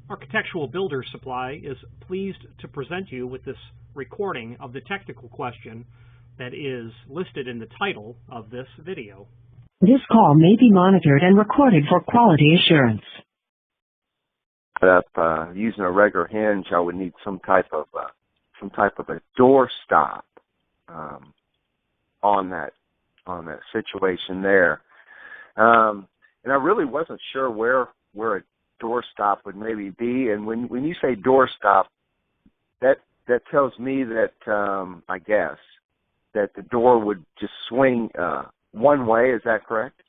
Architectural Builders Supply is pleased to present you with this recording of the technical question that is listed in the title of this video. This call may be monitored and recorded for quality assurance. Using a regular hinge, I would need some type of a door stop on that situation there, and I really wasn't sure where a door stop would maybe be. And when you say door stop, that tells me that I guess that the door would just swing one way. Is that correct?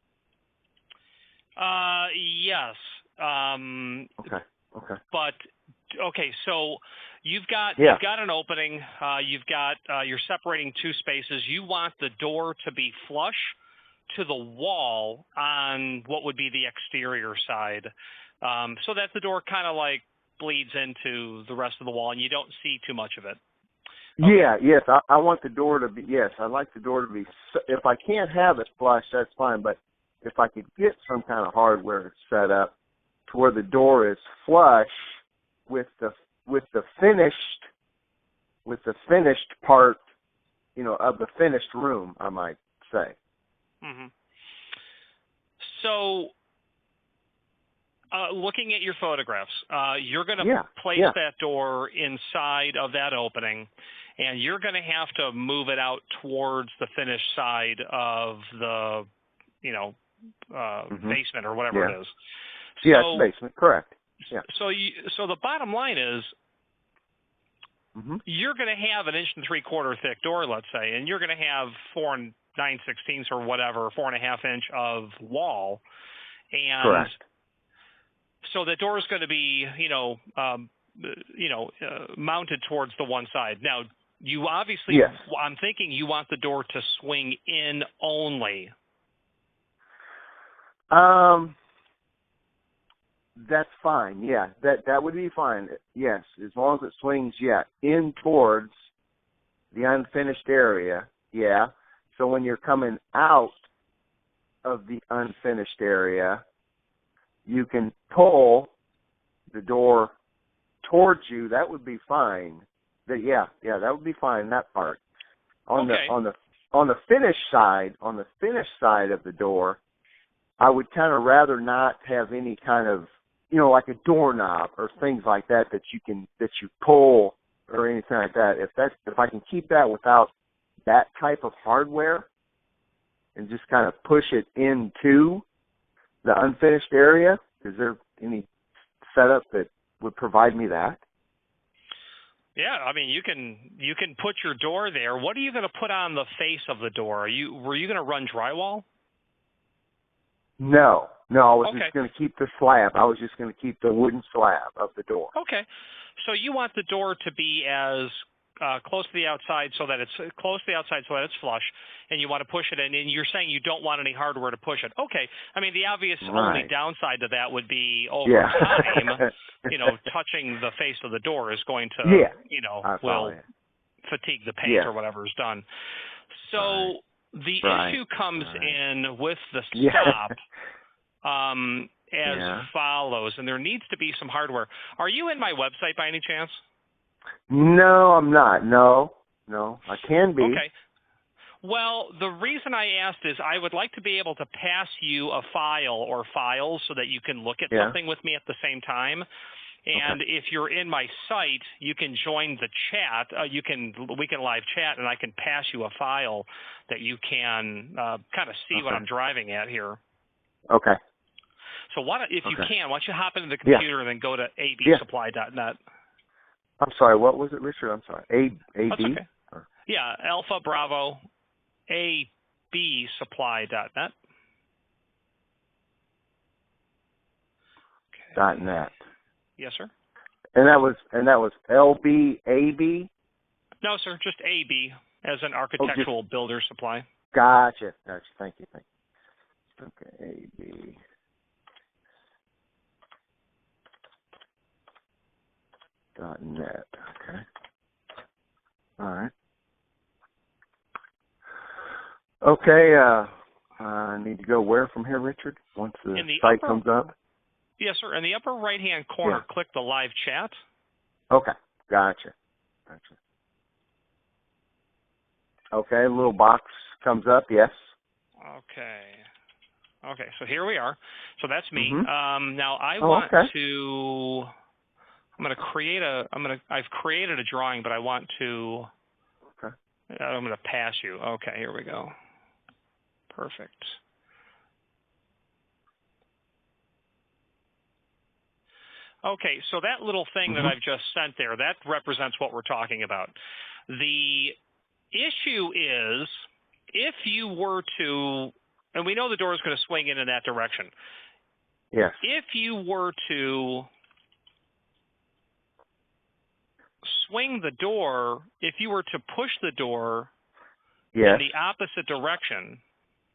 Yes. Okay. But okay, so you've got an opening. You're separating two spaces. You want the door to be flush to the wall on what would be the exterior side, so that the door kind of like bleeds into the rest of the wall and you don't see too much of it. Okay. Yeah, yes, I want the door to be, yes, I like the door to be, if I can't have it flush, that's fine, but if I could get some kind of hardware set up to where the door is flush with the finished part, of the finished room, I might say. Mm-hmm. So, looking at your photographs, you're going to place that door inside of that opening, and you're going to have to move it out towards the finished side of the, basement or whatever it is. So, yeah, it's basement, correct. Yeah. So the bottom line is, you're going to have an 1 3/4 thick door, let's say, and you're going to have 4 9/16 or whatever, 4.5 inch of wall, and correct. So the door is going to be, mounted towards the one side. Now, you obviously, yes. I'm thinking you want the door to swing in only. That's fine. Yeah, that would be fine. Yes, as long as it swings, in towards the unfinished area. Yeah. So when you're coming out of the unfinished area, you can pull the door towards you. That would be fine. That would be fine. That part on the finished side of the door, I would kind of rather not have any kind of, like a doorknob or things like that you pull or anything like that. If I can keep that without that type of hardware and just kind of push it into the unfinished area, is there any setup that would provide me that? Yeah, I mean, you can put your door there. What are you going to put on the face of the door? Were you going to run drywall? No, I was just going to keep the slab. I was just going to keep the wooden slab of the door. Okay. So you want the door to be as close to the outside so that it's flush, and you want to push it in, and you're saying you don't want any hardware to push it. Okay. I mean, the obvious only downside to that would be over time, touching the face of the door is going to, will fatigue the paint or whatever is done. So the issue comes in with the stop as follows, and there needs to be some hardware. Are you in my website by any chance? No, I'm not. No, I can be. Okay. Well, the reason I asked is I would like to be able to pass you a file or files so that you can look at something with me at the same time. And if you're in my site, you can join the chat. We can live chat, and I can pass you a file that you can kind of see what I'm driving at here. Okay. So if you can, why don't you hop into the computer and then go to absupply.net. I'm sorry, what was it, Richard? I'm sorry. A-B? That's okay. Yeah, Alpha Bravo absupply.net. Okay. .net. Yes, sir. And that was LB. No, sir, just AB as an architectural builder supply. Gotcha. Thank you. Okay, AB. .net. Okay. All right. Okay. I need to go where from here, Richard? Once the site comes up. Yes, sir. In the upper right-hand corner, click the live chat. Okay, gotcha. Okay, a little box comes up, yes. Okay, so here we are. So that's me. Mm-hmm. Now I want to. I've created a drawing, but I want to. Okay. I'm going to pass you. Okay, here we go. Perfect. Okay, so that little thing that I've just sent there, that represents what we're talking about. The issue is if you were to, and we know the door is going to swing in that direction. Yes. If you were to swing the door, if you were to push the door in the opposite direction,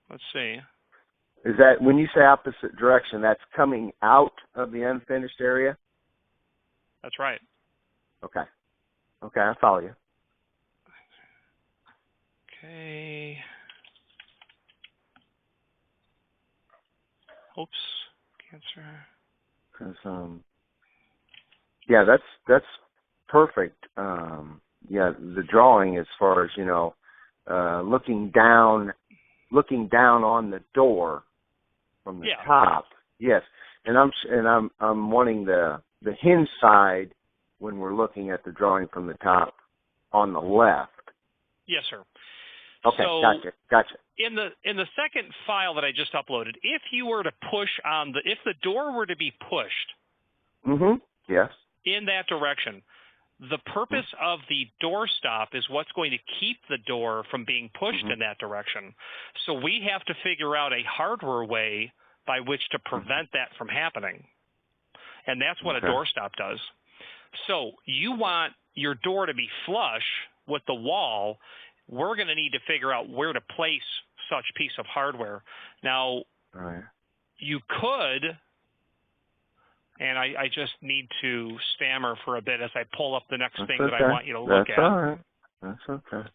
let's see. Is that, when you say opposite direction, that's coming out of the unfinished area? That's right. Okay, I follow you. Okay. Oops. Cancer. 'Cause, yeah, that's perfect. The drawing as far as, looking down on the door from the top. Yes, and I'm wanting the hinge side when we're looking at the drawing from the top on the left. Yes, sir. Okay, so gotcha. In the second file that I just uploaded, if you were to push on if the door were to be pushed, yes, in that direction, the purpose of the door stop is what's going to keep the door from being pushed in that direction. So we have to figure out a hardware way by which to prevent that from happening. And that's what a door stop does. So you want your door to be flush with the wall. We're going to need to figure out where to place such piece of hardware. Now, you could, and I just need to stammer for a bit as I pull up the next thing that I want you to look at. That's all right. That's okay.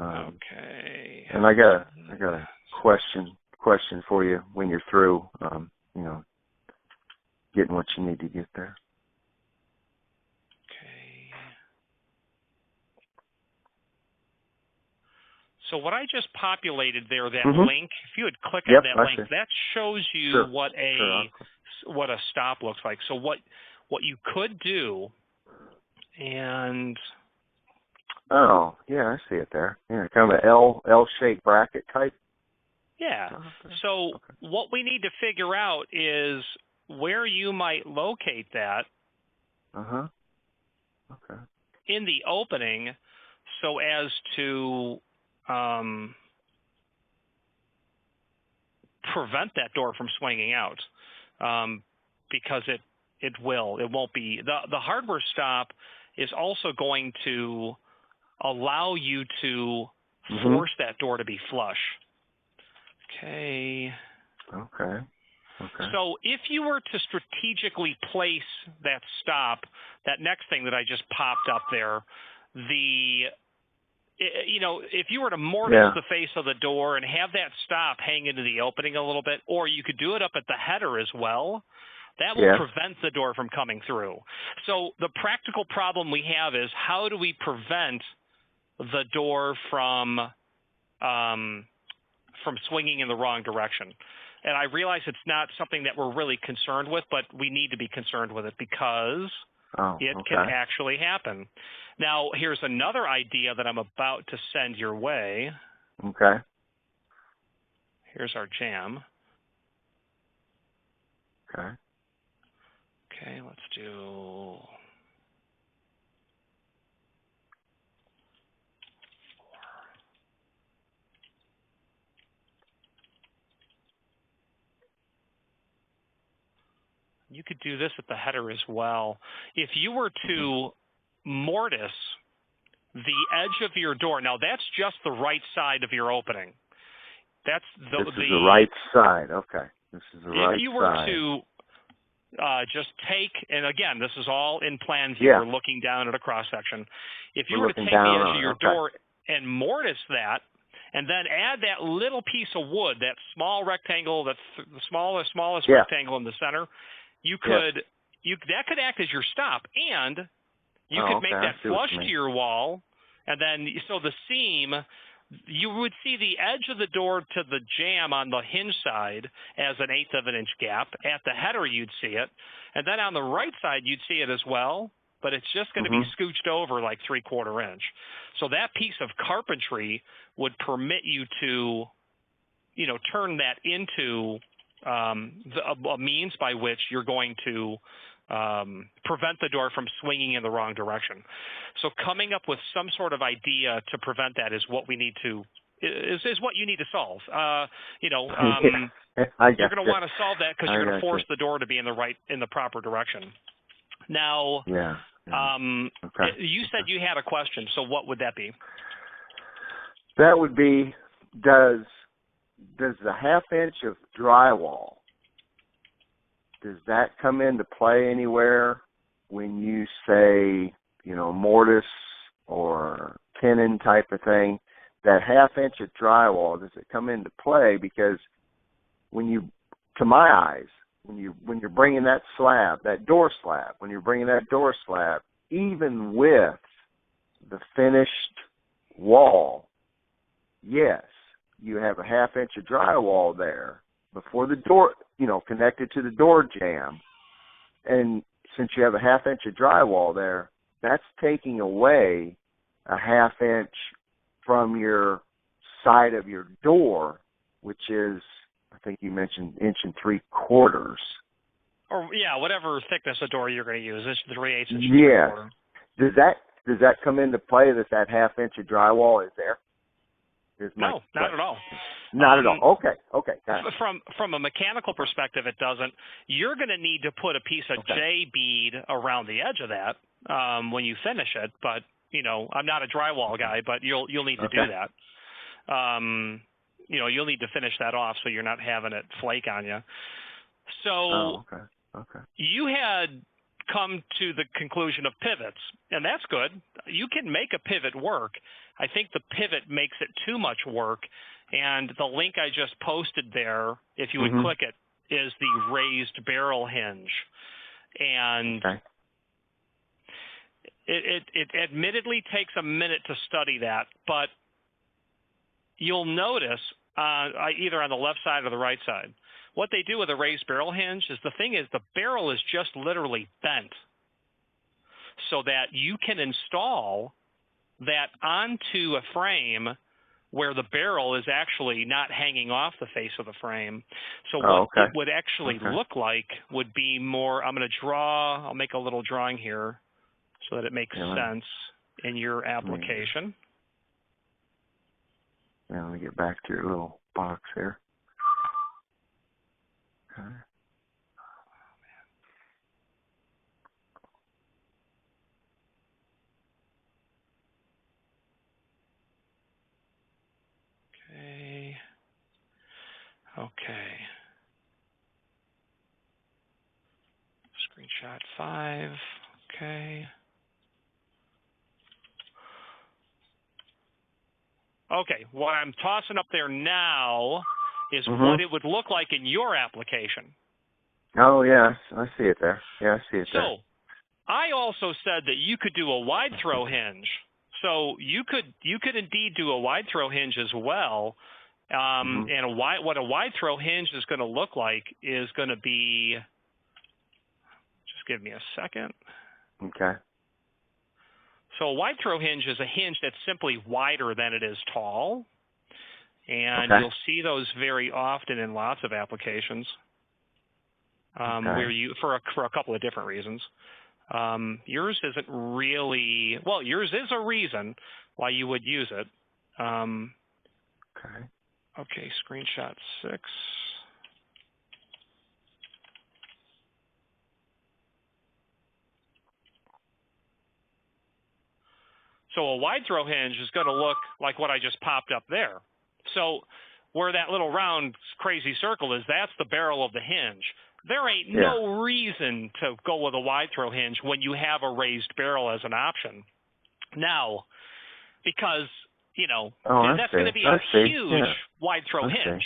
Okay. And I got a question for you when you're through, getting what you need to get there. Okay. So what I just populated there, that link, if you would click on that link, that shows you what a stop looks like. So what you could do, and oh yeah, I see it there. Yeah, kind of an L-shaped bracket type. Yeah. So what we need to figure out is where you might locate that. Okay. In the opening, so as to prevent that door from swinging out, because it won't be. The hardware stop is also going to allow you to force that door to be flush. Okay. So if you were to strategically place that stop, that next thing that I just popped up there, if you were to mortise the face of the door and have that stop hang into the opening a little bit, or you could do it up at the header as well, that will prevent the door from coming through. So the practical problem we have is, how do we prevent the door from swinging in the wrong direction? And I realize it's not something that we're really concerned with, but we need to be concerned with it because it can actually happen. Now, here's another idea that I'm about to send your way. Okay. Here's our jam. Okay, let's do... You could do this at the header as well. If you were to mortise the edge of your door, now that's just the right side of your opening. That's this is the right side. Okay. This is the right side. If you were to just take, and again, this is all in plan view. We're looking down at a cross section. If you were to take the edge of your door and mortise that, and then add that little piece of wood, that small rectangle, the smallest Yeah. rectangle in the center. You could that could act as your stop, and you could make that flush to your wall, and then so the seam, you would see the edge of the door to the jamb on the hinge side as an 1/8 of an inch gap. At the header, you'd see it, and then on the right side, you'd see it as well. But it's just going to be scooched over like 3/4 inch. So that piece of carpentry would permit you to, turn that into a means by which you're going to prevent the door from swinging in the wrong direction. So coming up with some sort of idea to prevent that is what we need to is what you need to solve. You're going to want to solve that because you're going to force the door to be in the proper direction. Now, you said you had a question, so what would that be? That would be, does the 1/2 inch of drywall, does that come into play anywhere when you say, mortise or tenon type of thing? That 1/2 inch of drywall, does it come into play? Because to my eyes, when you're bringing that door slab, even with the finished wall, yes, you have a 1/2 inch of drywall there before the door, connected to the door jamb. And since you have a 1/2 inch of drywall there, that's taking away a 1/2 inch from your side of your door, which is, I think you mentioned 1 3/4. Or whatever thickness of door you're going to use. It's 3/8 inch. Yeah. Does that come into play that 1/2 inch of drywall is there? No, not at all. Not at all. Okay. Got it. From a mechanical perspective, it doesn't. You're going to need to put a piece of J bead around the edge of that when you finish it. But I'm not a drywall guy, but you'll need to do that. You'll need to finish that off so you're not having it flake on you. So you had come to the conclusion of pivots, and that's good. You can make a pivot work. I think the pivot makes it too much work, and the link I just posted there, if you would click it, is the raised barrel hinge. And it admittedly takes a minute to study that, but you'll notice either on the left side or the right side, what they do with a raised barrel hinge is the barrel is just literally bent so that you can install that onto a frame where the barrel is actually not hanging off the face of the frame. So what it would actually look like would be more, I'll make a little drawing here so that it makes sense in your application. Let me get back to your little box here. Okay. Okay. Screenshot 5. Okay. Okay, what I'm tossing up there now is what it would look like in your application. Oh, yes, I see it there. Yeah, I see it there. So, I also said that you could do a wide throw hinge. So you could indeed do a wide throw hinge as well. And what a wide throw hinge is going to look like is going to be, just give me a second. Okay. So a wide throw hinge is a hinge that's simply wider than it is tall. And you'll see those very often in lots of applications where you, for a couple of different reasons. Yours isn't really, yours is a reason why you would use it. Okay, screenshot 6. So a wide throw hinge is going to look like what I just popped up there. So where that little round crazy circle is, that's the barrel of the hinge. There ain't no reason to go with a wide throw hinge when you have a raised barrel as an option. Now, because that's going to be a huge wide throw hinge.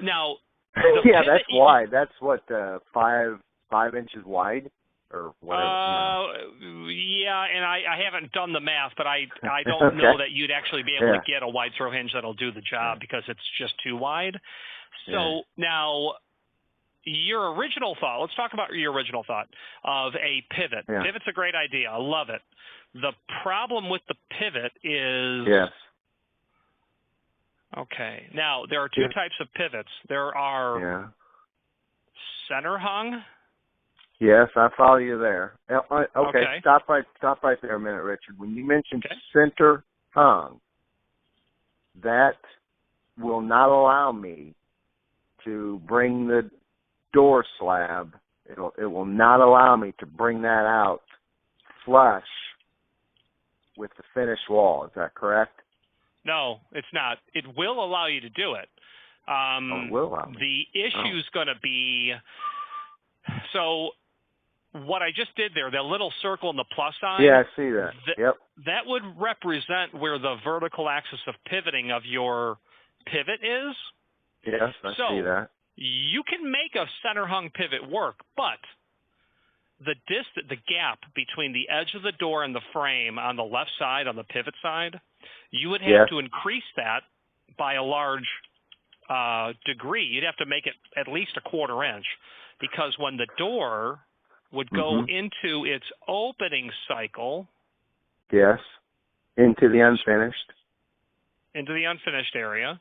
Now, yeah, that's wide. That's what 5 inches wide or whatever. Yeah, and I haven't done the math, but I don't know that you'd actually be able to get a wide throw hinge that'll do the job because it's just too wide. So now, your original thought. Let's talk about your original thought of a pivot. Yeah. Pivot's a great idea. I love it. The problem with the pivot is. Yes. Okay. Now, there are two types of pivots. There are center hung. Yes, I follow you there. Okay. Stop right there a minute, Richard. When you mentioned center hung, that will not allow me to bring the door slab. It will not allow me to bring that out flush with the finished wall. Is that correct? No, it's not. It will allow you to do it. It will allow me. The issue is going to be, so what I just did there, that little circle in the plus sign. Yeah, I see that. Yep. That would represent where the vertical axis of pivoting of your pivot is. Yes, I see that. You can make a center hung pivot work, but the gap between the edge of the door and the frame on the left side, on the pivot side, you would have to increase that by a large degree. You'd have to make it at least a 1/4 inch, because when the door would go into its opening cycle. Yes, into the unfinished. Into the unfinished area.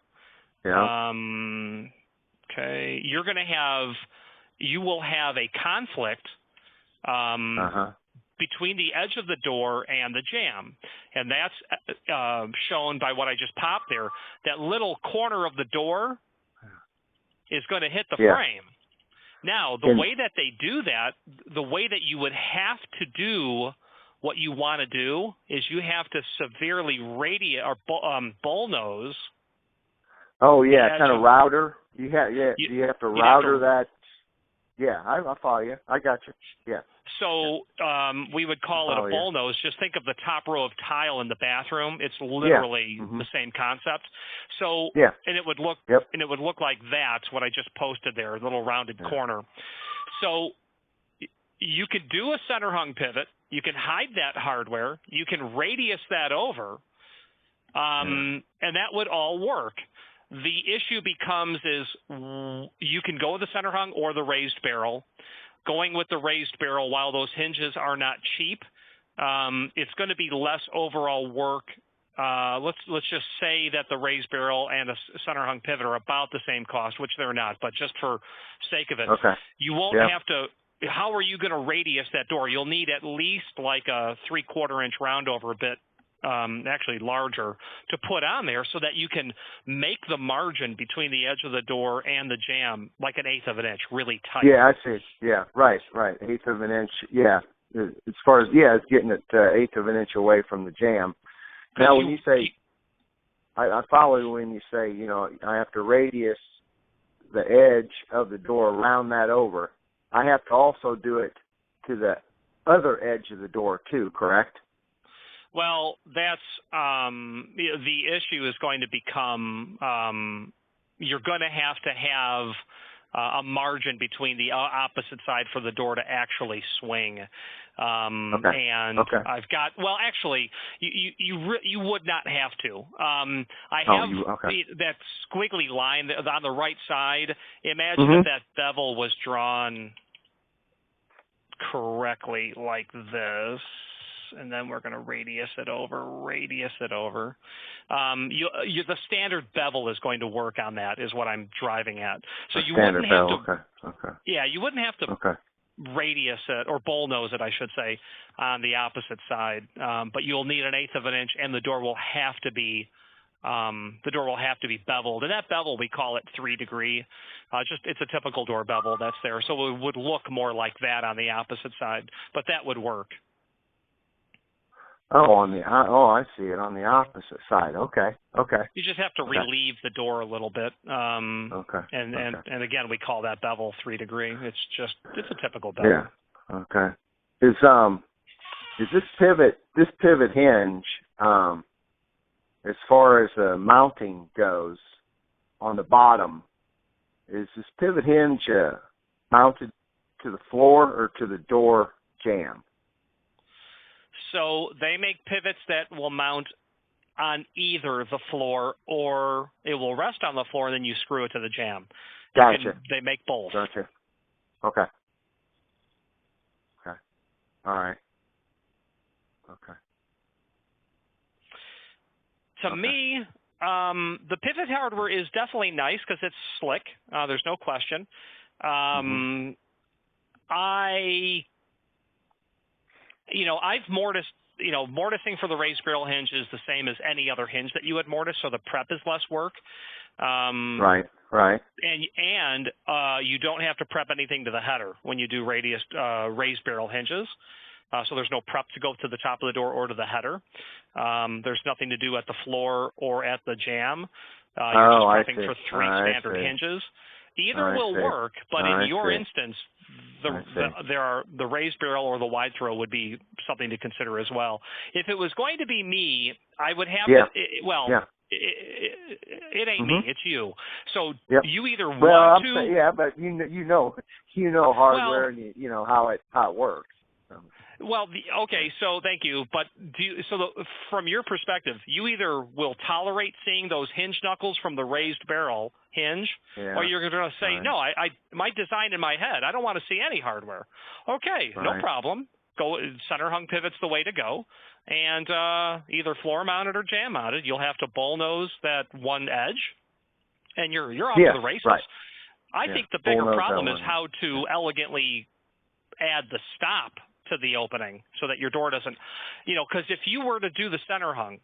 Yeah. Okay, you will have a conflict between the edge of the door and the jamb, and that's shown by what I just popped there. That little corner of the door is going to hit the frame. Now, the way that they do that, the way that you would have to do what you want to do is you have to severely radiate or bullnose. Oh yeah, kind of router. You have to router that. Yeah, I follow you. I got you. Yeah. So we would call it a bullnose. Just think of the top row of tile in the bathroom. It's literally the same concept. So and it would look like that's what I just posted there, a little rounded corner. So you could do a center hung pivot. You can hide that hardware. You can radius that over, and that would all work. The issue becomes is you can go with the center hung or the raised barrel. Going with the raised barrel, while those hinges are not cheap, it's going to be less overall work. Let's just say that the raised barrel and a center hung pivot are about the same cost, which they're not, but just for sake of it, you won't have to. How are you going to radius that door? You'll need at least like a 3/4 inch round over, a bit actually larger, to put on there so that you can make the margin between the edge of the door and the jamb like an 1/8 of an inch, really tight. Yeah, I see. Yeah, right. 1/8 of an inch. Yeah, as far as it's getting it 1/8 of an inch away from the jamb. Now, when you say, I follow you when you say, I have to radius the edge of the door around that over. I have to also do it to the other edge of the door too, correct? Well, that's the issue is going to become you're going to have a margin between the opposite side for the door to actually swing. And I've got, actually, you would not have to. I have that squiggly line on the right side. Imagine if that bevel was drawn correctly like this. And then we're going to radius it over. The standard bevel is going to work on that, is what I'm driving at. So you wouldn't have to. Yeah, you wouldn't have to radius it or bullnose it, I should say, on the opposite side. But you'll need an 1/8 of an inch, and the door will have to be beveled. And that bevel, we call it 3 degree. It's a typical door bevel that's there. So it would look more like that on the opposite side, but that would work. I see it on the opposite side. Okay. You just have to relieve the door a little bit. And again, we call that bevel 3 degree. It's a typical bevel. Yeah. Okay. Is this pivot hinge? as far as mounting goes on the bottom, is this pivot hinge mounted to the floor or to the door jamb? So they make pivots that will mount on either the floor or it will rest on the floor, and then you screw it to the jamb. Gotcha. They make both. Gotcha. Okay. Okay. All right. Okay. To me, the pivot hardware is definitely nice because it's slick. There's no question. I've mortised. Mortising for the raised barrel hinge is the same as any other hinge that you would mortise, so the prep is less work. Right. And you don't have to prep anything to the header when you do raised barrel hinges. So there's no prep to go to the top of the door or to the header. There's nothing to do at the floor or at the jamb. You're just prepping for three standard hinges. Either will work, but in your instance, the raised barrel or the wide throw would be something to consider as well. If it was going to be me, I would have it ain't me, it's you. So you either want to. But you know hardware, and you know how it works. Well, so thank you. But from your perspective, you either will tolerate seeing those hinge knuckles from the raised barrel hinge, or you're going to say, no, I my design in my head, I don't want to see any hardware. Okay, no problem. Go center hung pivot's the way to go, and either floor mounted or jam mounted. You'll have to bull nose that one edge, and you're off to the races. Right. I think the bigger problem is how to elegantly add the stop to the opening so that your door doesn't, because if you were to do the center hung,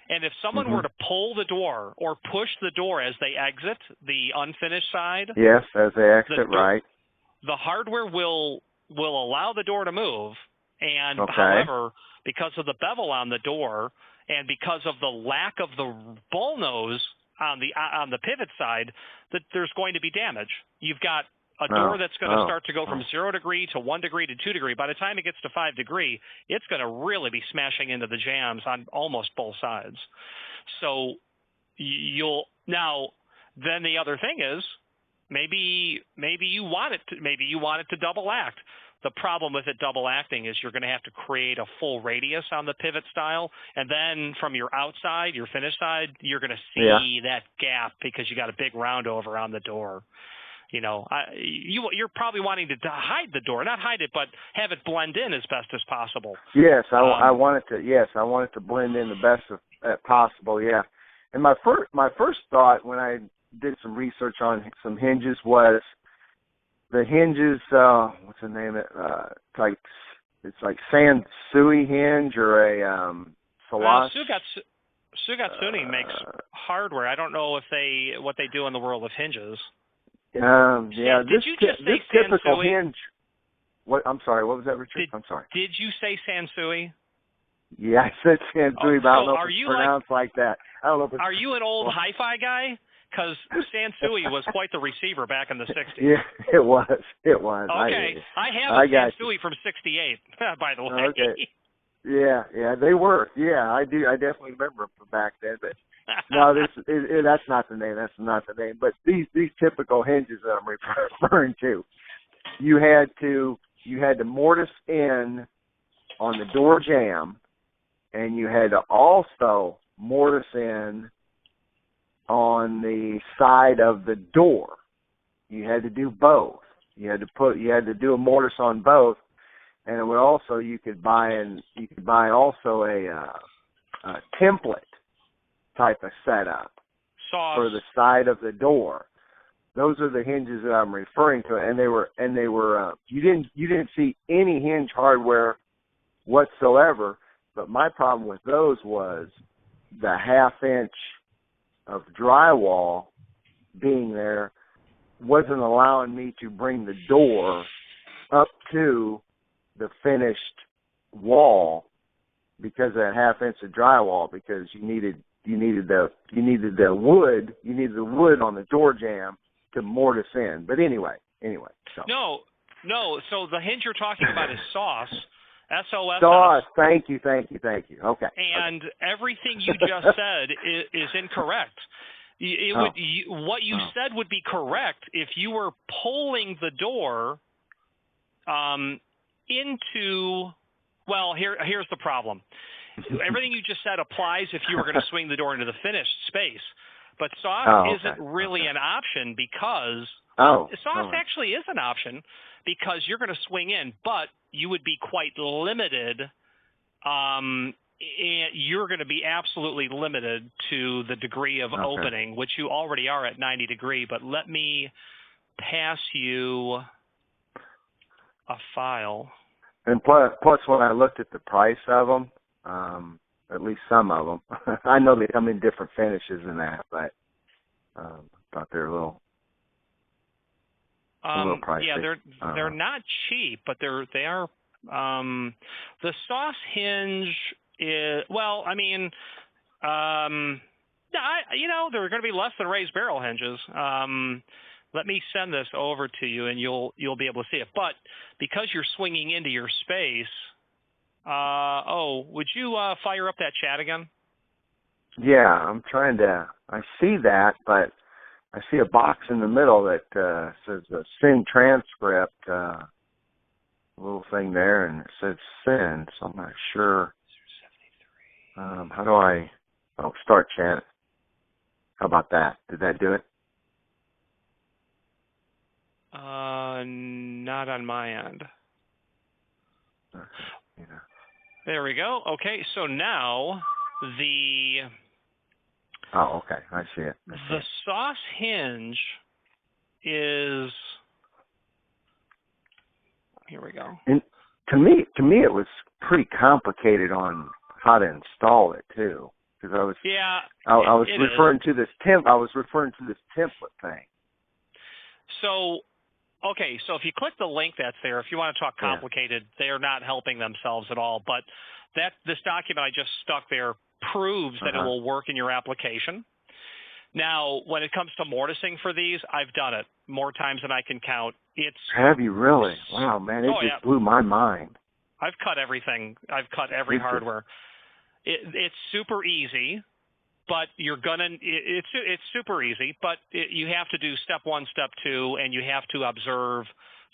and if someone were to pull the door or push the door as they exit the unfinished side, yes, as they exit, the hardware will allow the door to move, and however, because of the bevel on the door and because of the lack of the bull nose on the pivot side, that there's going to be damage. You've got a door that's going to start to go from 0 degree to 1 degree to 2 degree. By the time it gets to 5 degree, it's going to really be smashing into the jambs on almost both sides. So then the other thing is maybe you want it to double act. The problem with it double acting is you're going to have to create a full radius on the pivot style, and then from your outside, your finished side, you're going to see that gap because you got a big round over on the door. You're probably wanting to hide the door, not hide it, but have it blend in as best as possible. Yes, I want it to. Yes, I want it to blend in the best possible. Yeah, and my first thought when I did some research on some hinges was the hinges. What's the name of it? It's like Sansui hinge or a Salas. Sugatsuni makes hardware. I don't know what they do in the world of hinges. Did you just say typical Sansui? hinge. What? I'm sorry. What was that, Richard? I'm sorry. Did you say Sansui? Yeah, I said Sansui, but I don't know if it's pronounced like that. I don't know if it's. Are you an old hi-fi guy? Because Sansui was quite the receiver back in the 60s. Yeah, it was. Okay, I have a Sansui from '68, by the way. Okay. Yeah, they were. Yeah, I do. I definitely remember them from back then, but. No, that's not the name. That's not the name. But these typical hinges that I'm referring to, you had to mortise in on the door jamb, and you had to also mortise in on the side of the door. You had to do both. You had to do a mortise on both, and it would also you could buy also a template type of setup for the side of the door. Those are the hinges that I'm referring to, and they were you didn't see any hinge hardware whatsoever. But my problem with those was the 1/2 inch of drywall being there wasn't allowing me to bring the door up to the finished wall because of that 1/2 inch of drywall, because you needed the wood on the door jamb to mortise in. But anyway. So. No. So the hinge you're talking about is Sauce, SOSS. SOS. Thank you. Okay. And everything you just said is incorrect. What you said would be correct if you were pulling the door into. Well, here's the problem. Everything you just said applies if you were going to swing the door into the finished space, but SOS isn't really an option because SOS actually is an option because you're going to swing in, but you would be quite limited. You're going to be absolutely limited to the degree of opening, which you already are at 90 degree. But let me pass you a file. And plus, when I looked at the price of them, at least some of them, I know they come in different finishes and that, but I thought they're a little pricey. Yeah, they're not cheap, but they are. The SOS hinge is they're going to be less than raised barrel hinges. Let me send this over to you, and you'll be able to see it. But because you're swinging into your space, would you fire up that chat again? Yeah, I'm trying to. I see that, but I see a box in the middle that says a send transcript, little thing there, and it says send. So I'm not sure. How do I? Oh, start chat. How about that? Did that do it? Not on my end. Yeah. There we go. Okay, so now the okay, I see it. The SOS hinge is. Here we go. And to me, it was pretty complicated on how to install it too, because I was I was referring to this template thing. So, okay, so if you click the link that's there, if you want to talk complicated, they're not helping themselves at all. But this document I just stuck there proves that it will work in your application. Now, when it comes to mortising for these, I've done it more times than I can count. Have you really? Wow, man, it just blew my mind. I've cut everything. I've cut every hardware. It's super easy, but it's super easy, but you have to do step 1, step 2, and you have to observe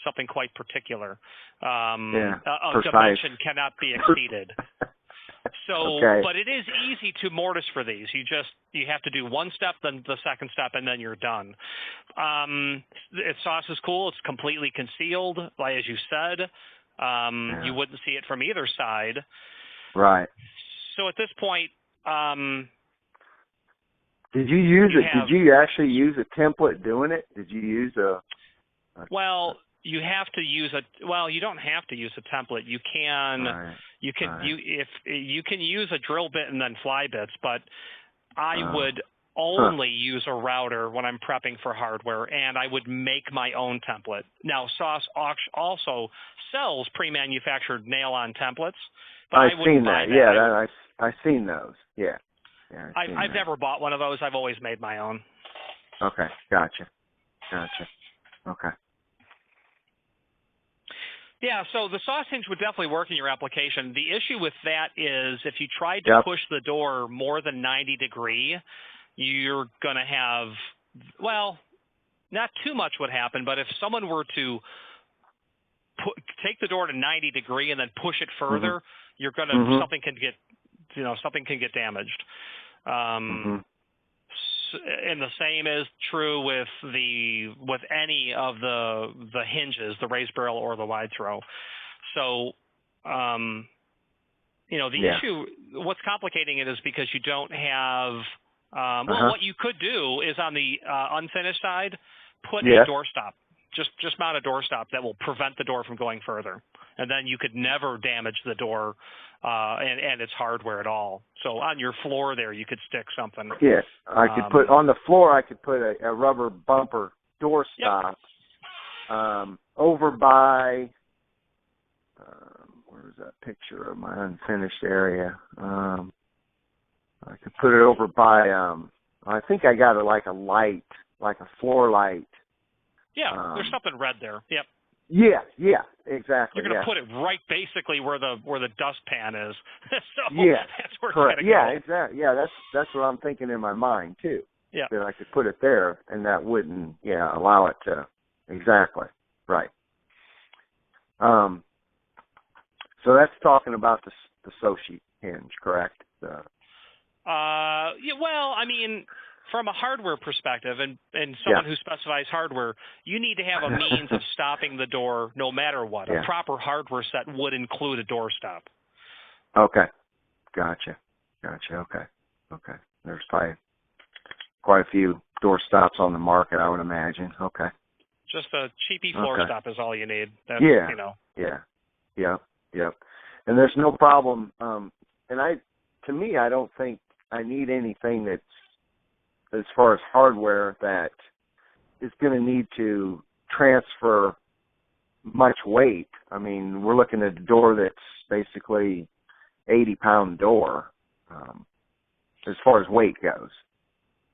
something quite particular. A dimension cannot be exceeded. So, but it is easy to mortise for these. You have to do one step, then the second step, and then you're done. SOS is cool. It's completely concealed, like as you said. You wouldn't see it from either side. Right. So at this point, did you use it? Did you actually use a template doing it? Did you use a well, you have to use you don't have to use a template. You can you can use a drill bit and then fly bits, but I would only use a router when I'm prepping for hardware, and I would make my own template. Now, SOS also sells pre-manufactured nail-on templates, but I've seen that. Yeah, I've seen those. Yeah. I've never bought one of those. I've always made my own. Okay, gotcha. Okay. Yeah, so the SOS hinge would definitely work in your application. The issue with that is if you tried to push the door more than 90 degree, you're going to have, not too much would happen, but if someone were to take the door to 90 degree and then push it further, you're going to, something can get damaged. And the same is true with any of the hinges, the raised barrel or the wide throw. So, the issue, what's complicating it is because you don't have, what you could do is on the unfinished side, put a door stop. Just mount a door stop that will prevent the door from going further. And then you could never damage the door and its hardware at all. So on your floor there, you could stick something. Yeah, I could put on the floor. I could put a rubber bumper door stop over by. Where's that picture of my unfinished area? I could put it over by. I think I got a light, like a floor light. Yeah, there's something red there. Yep. Yeah, exactly. You're going to put it right basically where the dustpan is. So yeah, that's where correct. it's got to go. Exactly. Yeah, that's what I'm thinking in my mind too. Yeah. That I could put it there, and that wouldn't, allow it to. Exactly. Right. So that's talking about the Soshi hinge, correct? Yeah, well, I mean, from a hardware perspective, and someone who specifies hardware, you need to have a means of stopping the door no matter what. Yeah. A proper hardware set would include a door stop. Okay. Gotcha. Okay. There's probably quite a few door stops on the market, I would imagine. Okay. Just a cheapy floor stop is all you need. That's, Yeah. You know. Yeah. Yep. And there's no problem. To me, I don't think I need anything that's, as far as hardware, that is going to need to transfer much weight. I mean, we're looking at a door that's basically 80-pound door, as far as weight goes.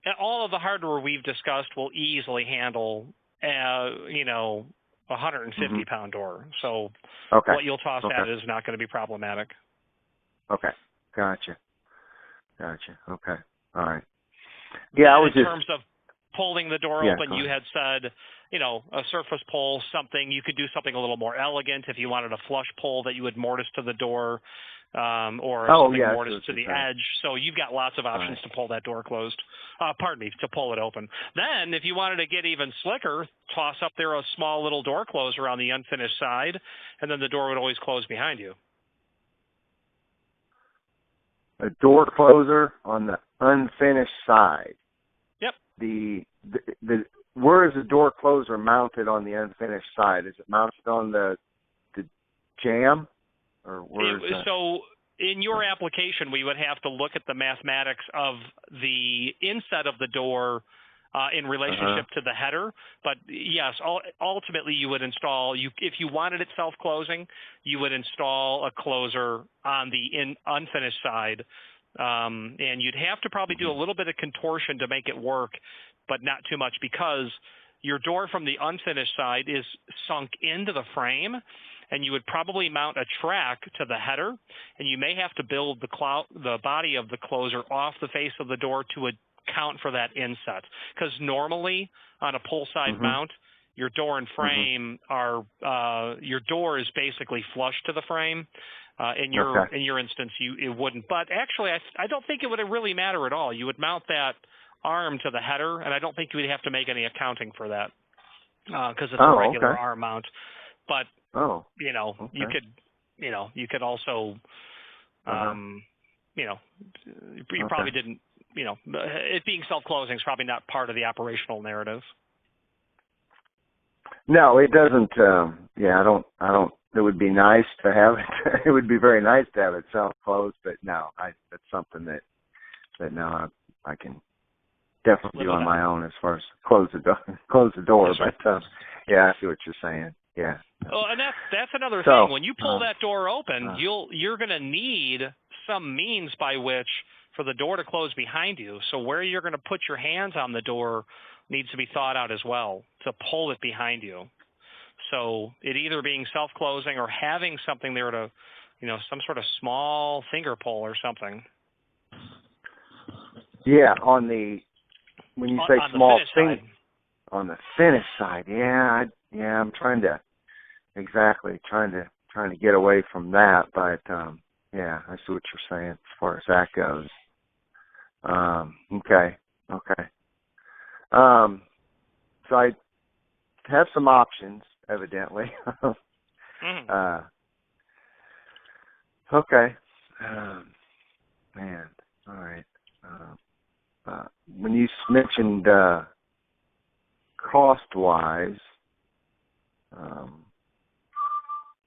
And all of the hardware we've discussed will easily handle, a 150-pound door. So what you'll toss at is not going to be problematic. Okay. Gotcha. Okay. All right. Yeah, in terms of pulling the door open, you had said, a surface pull, something. You could do something a little more elegant if you wanted a flush pull that you would mortise to the door, or something mortise to the edge. So you've got lots of options to pull that door closed. To pull it open. Then, if you wanted to get even slicker, toss up there a small little door closer on the unfinished side, and then the door would always close behind you. A door closer on the unfinished side. Yep. Where is the door closer mounted on the unfinished side? Is it mounted on the jamb, or where is that? So in your application, we would have to look at the mathematics of the inset of the door in relationship to the header. But yes, ultimately you would install, if you wanted it self-closing, you would install a closer on the unfinished side. And you'd have to probably do a little bit of contortion to make it work, but not too much, because your door from the unfinished side is sunk into the frame, and you would probably mount a track to the header, and you may have to build the body of the closer off the face of the door to account for that inset. Because normally on a pull side mount, your door and frame your door is basically flush to the frame. In your instance, it wouldn't. But actually, I don't think it would really matter at all. You would mount that arm to the header, and I don't think you would have to make any accounting for that, because it's a regular arm mount. But you could also, you probably didn't. It being self-closing is probably not part of the operational narrative. No, it doesn't. I don't. It would be nice to have it. It would be very nice to have it self-closed, but no, that's something that now I can definitely do on my own as far as close the door. Yes, but I see what you're saying. Yeah. Oh, and that's another thing. When you pull that door open, you're going to need some means by which for the door to close behind you. So where you're going to put your hands on the door needs to be thought out as well to pull it behind you. So it either being self-closing or having something there to, some sort of small finger pull or something. Yeah, when you say small finger, on the finish side, I'm trying to get away from that, but I see what you're saying as far as that goes. Okay. So I have some options, evidently. Okay. Man, all right. When you mentioned cost-wise,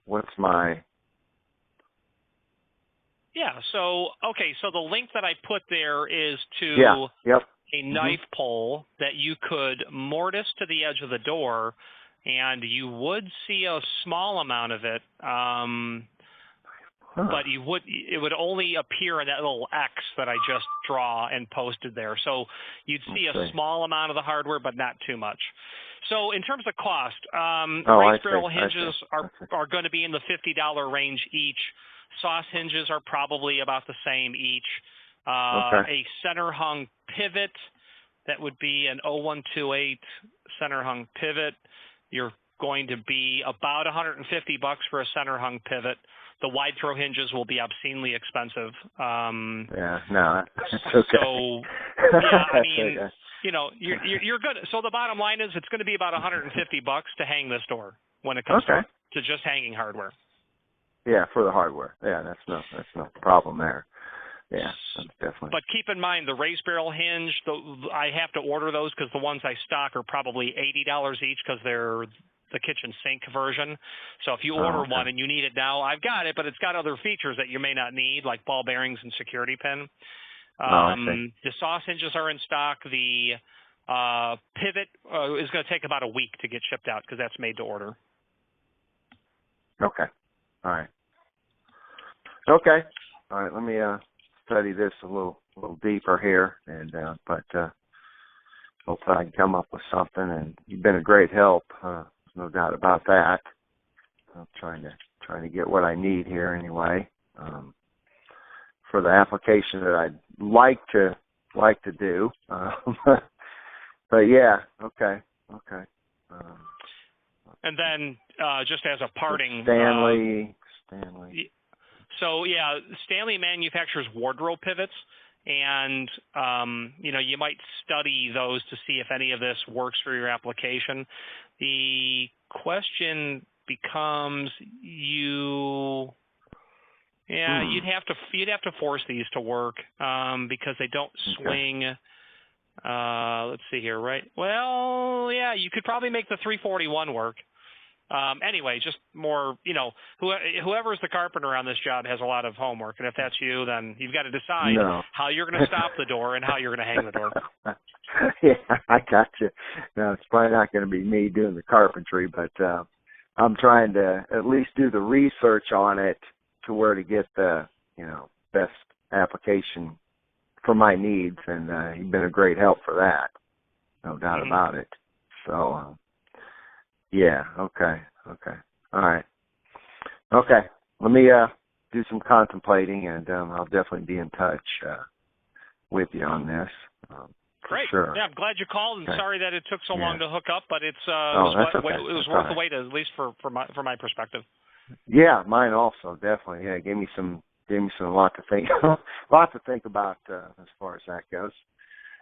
what's my... So the link that I put there is to a knife pole that you could mortise to the edge of the door, and you would see a small amount of it, but it would only appear in that little X that I just draw and posted there. So you'd see a small amount of the hardware, but not too much. So in terms of cost, I raised see, barrel I hinges see. are going to be in the $50 range each. Sauce hinges are probably about the same each. Okay. A center hung pivot, that would be an 0128 center hung pivot. You're going to be about $150 for a center hung pivot. The wide throw hinges will be obscenely expensive. Yeah, no, that's okay. So, yeah, I mean, okay. you know, you're good. So the bottom line is it's going to be about $150 to hang this door when it comes to just hanging hardware. Yeah, for the hardware. Yeah, that's no problem there. Yeah, that's definitely. But keep in mind the raised barrel hinge. I have to order those because the ones I stock are probably $80 each because they're the kitchen sink version. So if you order one and you need it now, I've got it, but it's got other features that you may not need, like ball bearings and security pin. I see. The sauce hinges are in stock. The pivot is going to take about a week to get shipped out because that's made to order. Okay. All right. Okay. All right. Let me study this a little deeper here, and but hopefully I can come up with something. And you've been a great help. There's no doubt about that. I'm trying to get what I need here anyway. For the application that I'd like to do. But yeah, okay. And then just as a parting, Stanley. So yeah, Stanley manufactures wardrobe pivots, and you might study those to see if any of this works for your application. The question becomes you'd have to force these to work because they don't swing. Let's see here, right? Well, yeah, you could probably make the 341 work. Anyway, just more, whoever's the carpenter on this job has a lot of homework, and if that's you, then you've got to decide how you're going to stop the door and how you're going to hang the door. Yeah, I got you. No, it's probably not going to be me doing the carpentry, but I'm trying to at least do the research on it to where to get the, best application for my needs, and you've been a great help for that. No doubt about it. So, yeah, okay. All right. Okay, let me do some contemplating, and I'll definitely be in touch with you on this. Great. Sure. Yeah, I'm glad you called, and sorry that it took so long to hook up, but it was worth the wait, at least for my perspective. Yeah, mine also, definitely. Yeah, gave me a lot to think about as far as that goes.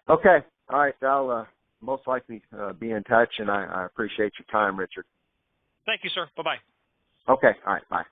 Okay, all right. I'll most likely be in touch, and I appreciate your time, Richard. Thank you, sir. Bye-bye. Okay, all right, bye.